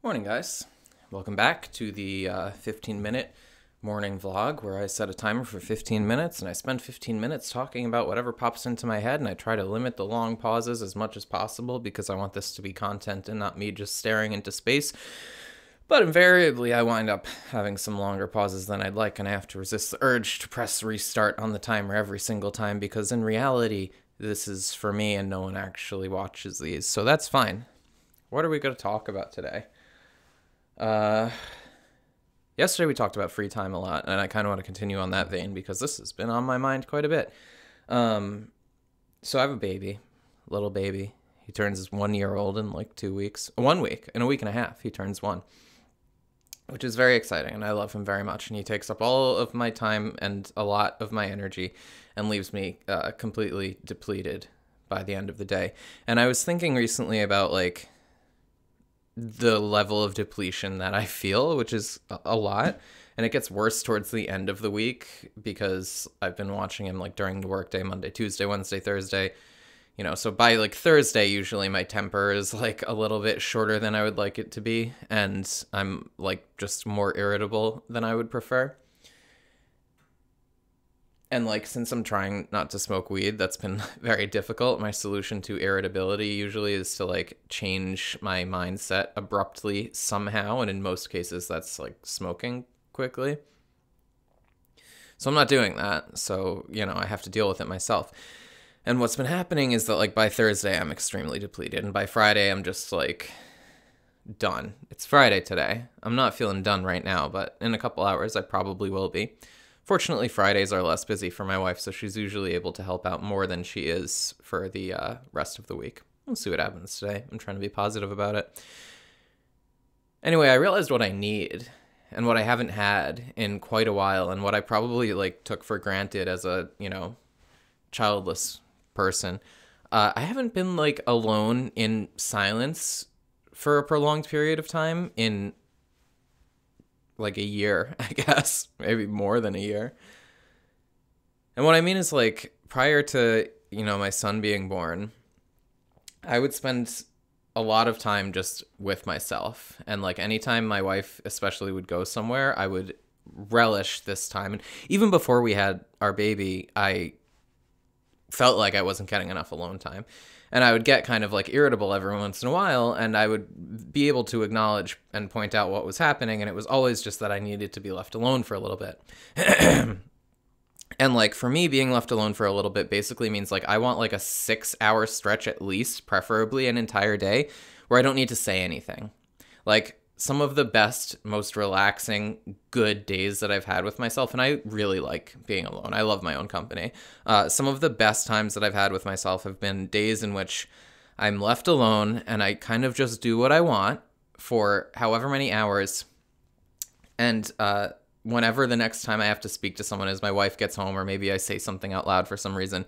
Morning, guys. Welcome back to the 15-minute morning vlog where I set a timer for 15 minutes and I spend 15 minutes talking about whatever pops into my head, and I try to limit the long pauses as much as possible because I want this to be content and not me just staring into space. But invariably, I wind up having some longer pauses than I'd like, and I have to resist the urge to press restart on the timer every single time because in reality, this is for me and no one actually watches these. So that's fine. What are we going to talk about today? Yesterday we talked about free time a lot, and I kind of want to continue on that vein because this has been on my mind quite a bit. So I have a little baby. He turns 1 year old in like 2 weeks, 1 week, in a week and a half. He turns one, which is very exciting, and I love him very much. And he takes up all of my time and a lot of my energy, and leaves me completely depleted by the end of the day. And I was thinking recently about like the level of depletion that I feel, which is a lot. And it gets worse towards the end of the week because I've been watching him like during the workday, Monday, Tuesday, Wednesday, Thursday, so by like Thursday, usually my temper is like a little bit shorter than I would like it to be. And I'm like just more irritable than I would prefer. And like, since I'm trying not to smoke weed, that's been very difficult. My solution to irritability usually is to like change my mindset abruptly somehow. And in most cases, that's like smoking quickly. So I'm not doing that. So, I have to deal with it myself. And what's been happening is that like by Thursday, I'm extremely depleted. And by Friday, I'm just like done. It's Friday today. I'm not feeling done right now, but in a couple hours, I probably will be. Fortunately, Fridays are less busy for my wife, so she's usually able to help out more than she is for the rest of the week. We'll see what happens today. I'm trying to be positive about it. Anyway, I realized what I need and what I haven't had in quite a while, and what I probably like took for granted as a, childless person. I haven't been like alone in silence for a prolonged period of time in like a year, I guess, maybe more than a year. And what I mean is like prior to, my son being born, I would spend a lot of time just with myself. And like anytime my wife especially would go somewhere, I would relish this time. And even before we had our baby, I felt like I wasn't getting enough alone time. And I would get kind of like irritable every once in a while, and I would be able to acknowledge and point out what was happening. And it was always just that I needed to be left alone for a little bit. And like for me, being left alone for a little bit basically means like I want like a 6-hour stretch at least, preferably an entire day, where I don't need to say anything. Like some of the best, most relaxing, good days that I've had with myself, and I really like being alone. I love my own company. Some of the best times that I've had with myself have been days in which I'm left alone and I kind of just do what I want for however many hours. And whenever the next time I have to speak to someone is, my wife gets home, or maybe I say something out loud for some reason.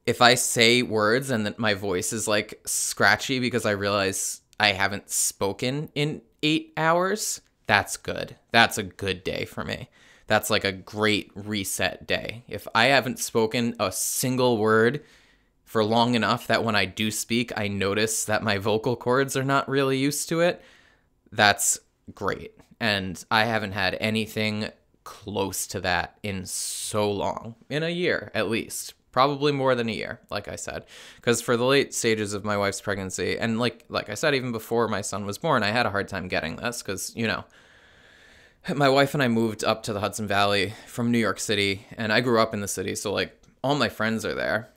If I say words and my voice is like scratchy because I realize I haven't spoken in 8 hours, that's good. That's a good day for me. That's like a great reset day. If I haven't spoken a single word for long enough that when I do speak, I notice that my vocal cords are not really used to it, that's great. And I haven't had anything close to that in so long, in a year at least. Probably more than a year, like I said, because for the late stages of my wife's pregnancy, and like I said, even before my son was born, I had a hard time getting this because, my wife and I moved up to the Hudson Valley from New York City, and I grew up in the city, so like all my friends are there.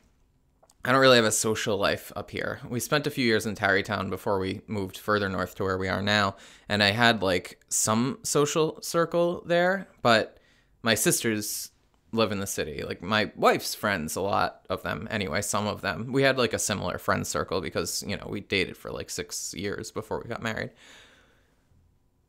I don't really have a social life up here. We spent a few years in Tarrytown before we moved further north to where we are now, and I had like some social circle there, but my sisters live in the city. Like my wife's friends, a lot of them anyway, some of them. We had like a similar friend circle because, we dated for like 6 years before we got married.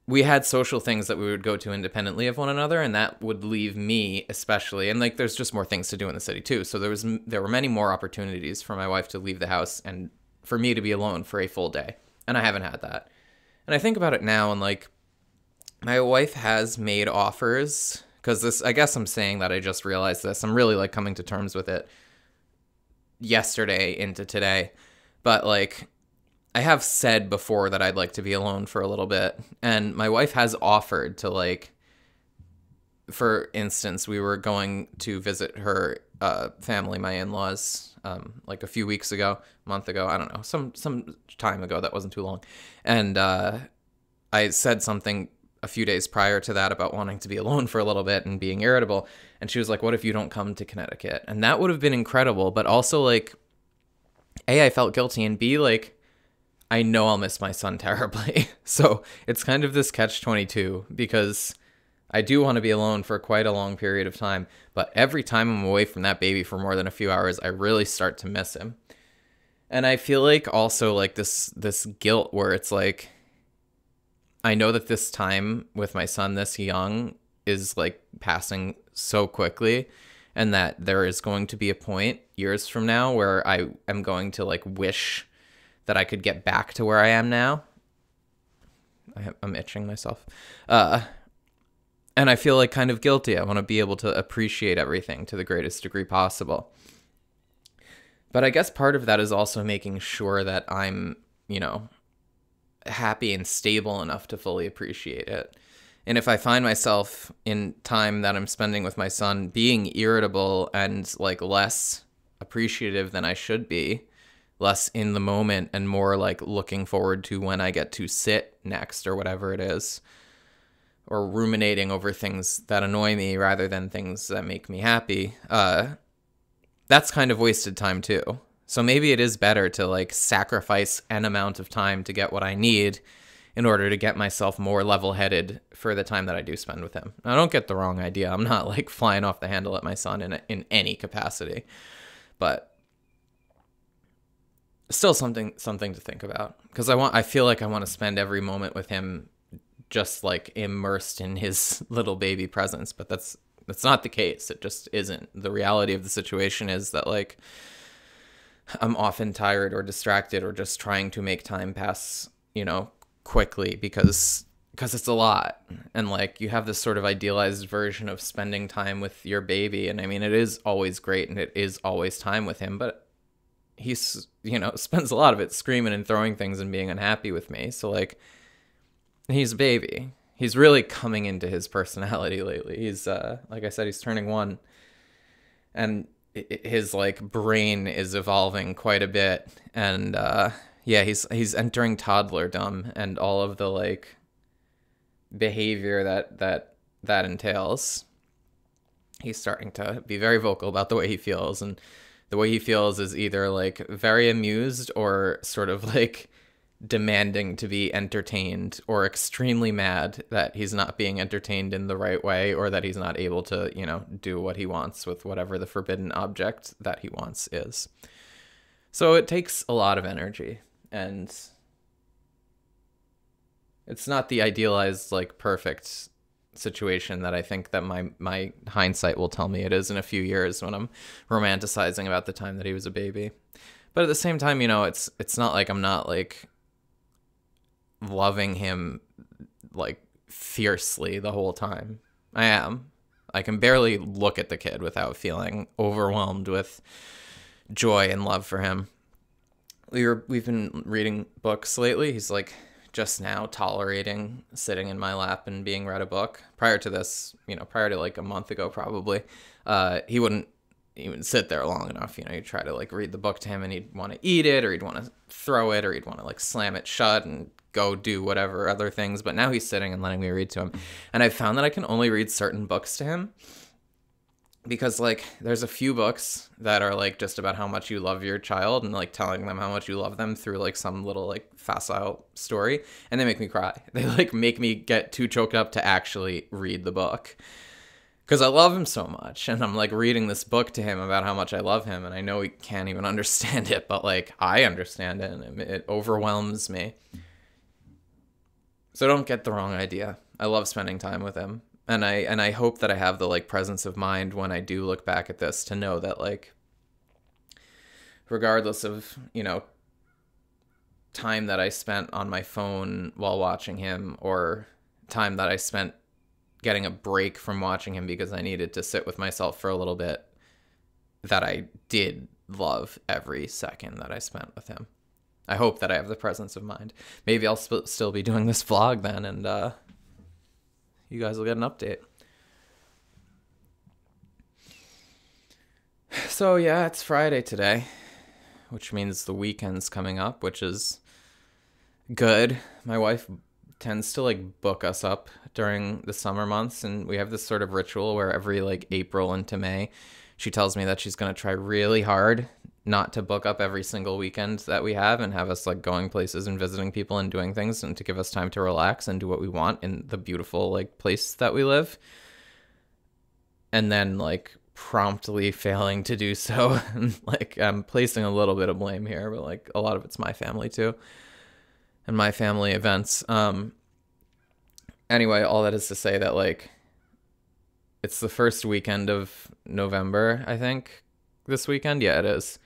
We had social things that we would go to independently of one another, and that would leave me especially, and like there's just more things to do in the city too. So there were many more opportunities for my wife to leave the house and for me to be alone for a full day. And I haven't had that. And I think about it now, and like my wife has made offers, because this, I guess I'm saying that I just realized this. I'm really like coming to terms with it yesterday into today. But like I have said before that I'd like to be alone for a little bit, and my wife has offered to, like, for instance, we were going to visit her family, my in-laws, like a few weeks ago, a month ago, I don't know, some time ago, that wasn't too long. And I said something a few days prior to that about wanting to be alone for a little bit and being irritable. And she was like, what if you don't come to Connecticut? And that would have been incredible. But also, like, A, I felt guilty, and B, like, I know I'll miss my son terribly. So it's kind of this catch-22, because I do want to be alone for quite a long period of time. But every time I'm away from that baby for more than a few hours, I really start to miss him. And I feel like also, like, this guilt where it's like, I know that this time with my son this young is, like, passing so quickly, and that there is going to be a point years from now where I am going to, like, wish that I could get back to where I am now. I'm itching myself. And I feel, like, kind of guilty. I want to be able to appreciate everything to the greatest degree possible. But I guess part of that is also making sure that I'm, you know, happy and stable enough to fully appreciate it. And if I find myself in time that I'm spending with my son being irritable and, like, less appreciative than I should be, less in the moment and more, like, looking forward to when I get to sit next or whatever it is, or ruminating over things that annoy me rather than things that make me happy, that's kind of wasted time too. So maybe it is better to, like, sacrifice an amount of time to get what I need in order to get myself more level-headed for the time that I do spend with him. Now, don't get the wrong idea. I'm not, like, flying off the handle at my son in any capacity. But still something to think about. Because I feel like I want to spend every moment with him just, like, immersed in his little baby presence. But that's not the case. It just isn't. The reality of the situation is that, like, I'm often tired or distracted or just trying to make time pass, you know, quickly because it's a lot. And, like, you have this sort of idealized version of spending time with your baby. And I mean, it is always great and it is always time with him, but he's, you know, spends a lot of it screaming and throwing things and being unhappy with me. So, like, he's a baby. He's really coming into his personality lately. He's, like I said, he's turning 1. And his, like, brain is evolving quite a bit. And, yeah, he's entering toddlerdom and all of the, like, behavior that entails. He's starting to be very vocal about the way he feels. And the way he feels is either, like, very amused or sort of, like, demanding to be entertained, or extremely mad that he's not being entertained in the right way, or that he's not able to, you know, do what he wants with whatever the forbidden object that he wants is. So it takes a lot of energy, and it's not the idealized, like, perfect situation that I think that my hindsight will tell me it is in a few years when I'm romanticizing about the time that he was a baby. But at the same time, you know, it's not like I'm not, like, loving him, like, fiercely the whole time. I am. I can barely look at the kid without feeling overwhelmed with joy and love for him. We've been reading books lately. He's, like, just now tolerating sitting in my lap and being read a book. Prior to this, you know, prior to, like, a month ago probably, he wouldn't even sit there long enough. You know, you'd try to, like, read the book to him and he'd want to eat it, or he'd want to throw it, or he'd want to, like, slam it shut and go do whatever other things. But now he's sitting and letting me read to him. And I found that I can only read certain books to him because, like, there's a few books that are, like, just about how much you love your child and, like, telling them how much you love them through, like, some little, like, facile story, and they make me cry. They, like, make me get too choked up to actually read the book because I love him so much. And I'm, like, reading this book to him about how much I love him, and I know he can't even understand it, but, like, I understand it, and it overwhelms me. So don't get the wrong idea. I love spending time with him. And I hope that I have the, like, presence of mind when I do look back at this to know that, like, regardless of, you know, time that I spent on my phone while watching him, or time that I spent getting a break from watching him because I needed to sit with myself for a little bit, that I did love every second that I spent with him. I hope that I have the presence of mind. Maybe I'll still be doing this vlog then, and you guys will get an update. So yeah, it's Friday today, which means the weekend's coming up, which is good. My wife tends to like book us up during the summer months, and we have this sort of ritual where every like April into May, she tells me that she's going to try really hard not to book up every single weekend that we have and have us like going places and visiting people and doing things, and to give us time to relax and do what we want in the beautiful like place that we live. And then like promptly failing to do so. Like I'm placing a little bit of blame here, but like a lot of it's my family too and my family events. Anyway, all that is to say that like it's the first weekend of November, I think, this weekend. Yeah, it is.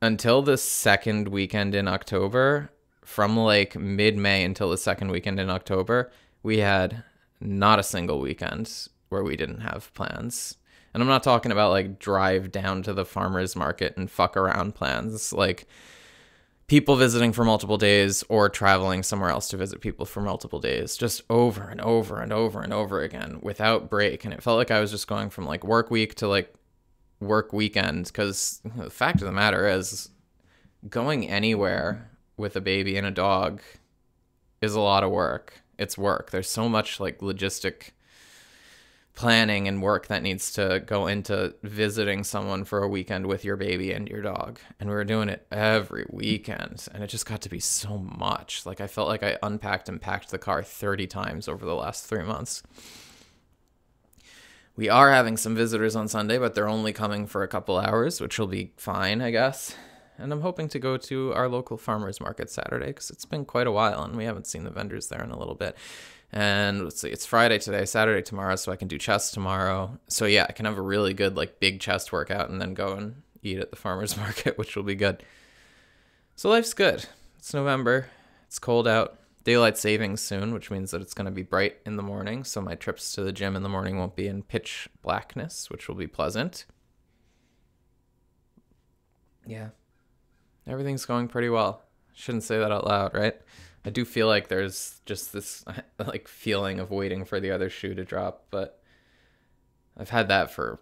Until the second weekend in October, from like mid-May until the second weekend in October, we had not a single weekend where we didn't have plans. And I'm not talking about like drive down to the farmer's market and fuck around plans, like people visiting for multiple days or traveling somewhere else to visit people for multiple days, just over and over and over and over again without break. And it felt like I was just going from like work week to like work weekend, because the fact of the matter is going anywhere with a baby and a dog is a lot of work. It's work. There's so much like logistic planning and work that needs to go into visiting someone for a weekend with your baby and your dog. And we were doing it every weekend, and it just got to be so much. Like I felt like I unpacked and packed the car 30 times over the last 3 months. We are having some visitors on Sunday, but they're only coming for a couple hours, which will be fine, I guess. And I'm hoping to go to our local farmer's market Saturday, because it's been quite a while and we haven't seen the vendors there in a little bit. And let's see, it's Friday today, Saturday tomorrow, so I can do chest tomorrow. So yeah, I can have a really good like big chest workout and then go and eat at the farmer's market, which will be good. So life's good. It's November. It's cold out. Daylight savings soon, which means that it's going to be bright in the morning, so my trips to the gym in the morning won't be in pitch blackness, which will be pleasant. Yeah. Everything's going pretty well. Shouldn't say that out loud, right? I do feel like there's just this like feeling of waiting for the other shoe to drop, but I've had that for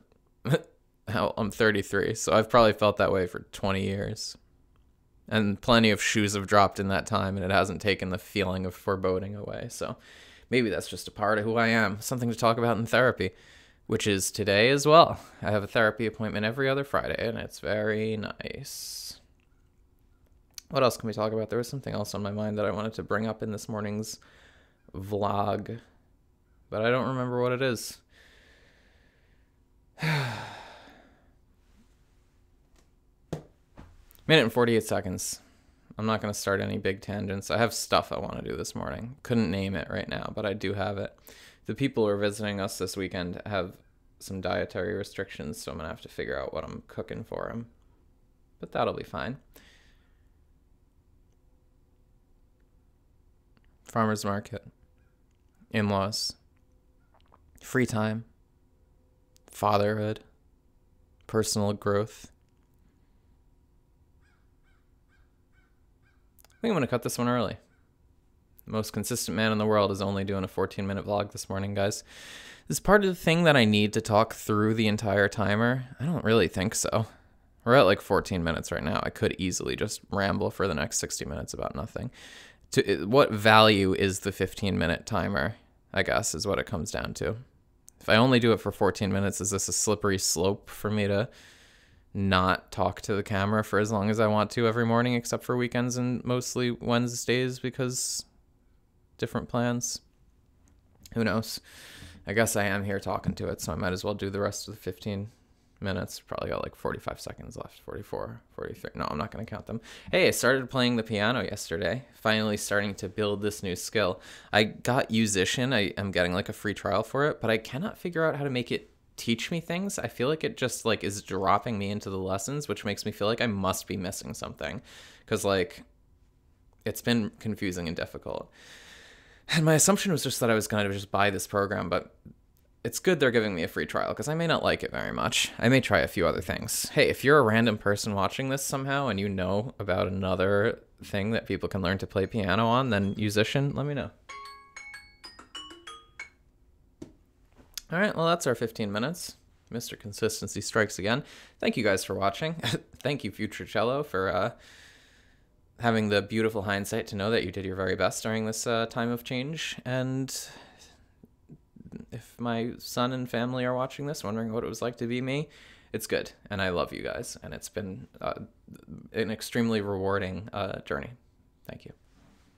I'm 33, so I've probably felt that way for 20 years. And plenty of shoes have dropped in that time, and it hasn't taken the feeling of foreboding away. So maybe that's just a part of who I am. Something to talk about in therapy, which is today as well. I have a therapy appointment every other Friday, and it's very nice. What else can we talk about? There was something else on my mind that I wanted to bring up in this morning's vlog, but I don't remember what it is. Minute and 48 seconds. I'm not going to start any big tangents. I have stuff I want to do this morning. Couldn't name it right now, but I do have it. The people who are visiting us this weekend have some dietary restrictions, so I'm going to have to figure out what I'm cooking for them. But that'll be fine. Farmer's market. In-laws. Free time. Fatherhood. Personal growth. I think I'm going to cut this one early. The most consistent man in the world is only doing a 14-minute vlog this morning, guys. This is part of the thing that I need to talk through the entire timer. I don't really think so. We're at like 14 minutes right now. I could easily just ramble for the next 60 minutes about nothing. What value is the 15-minute timer, I guess, is what it comes down to. If I only do it for 14 minutes, is this a slippery slope for me to not talk to the camera for as long as I want to every morning, except for weekends and mostly Wednesdays because different plans? Who knows? I guess I am here talking to it, so I might as well do the rest of the 15 minutes. Probably got like 45 seconds left, 44, 43. No, I'm not going to count them. Hey, I started playing the piano yesterday. Finally starting to build this new skill. I got Musician. I am getting like a free trial for it, but I cannot figure out how to make it teach me things. I feel like it just like is dropping me into the lessons, which makes me feel like I must be missing something, because like it's been confusing and difficult. And my assumption was just that I was going to just buy this program, but it's good they're giving me a free trial because I may not like it very much. I may try a few other things. Hey, if you're a random person watching this somehow and you know about another thing that people can learn to play piano on, then musician, let me know. All right, well, that's our 15 minutes. Mr. Consistency strikes again. Thank you guys for watching. Thank you, Future Cello, for having the beautiful hindsight to know that you did your very best during this time of change. And if my son and family are watching this, wondering what it was like to be me, it's good. And I love you guys. And it's been an extremely rewarding journey. Thank you.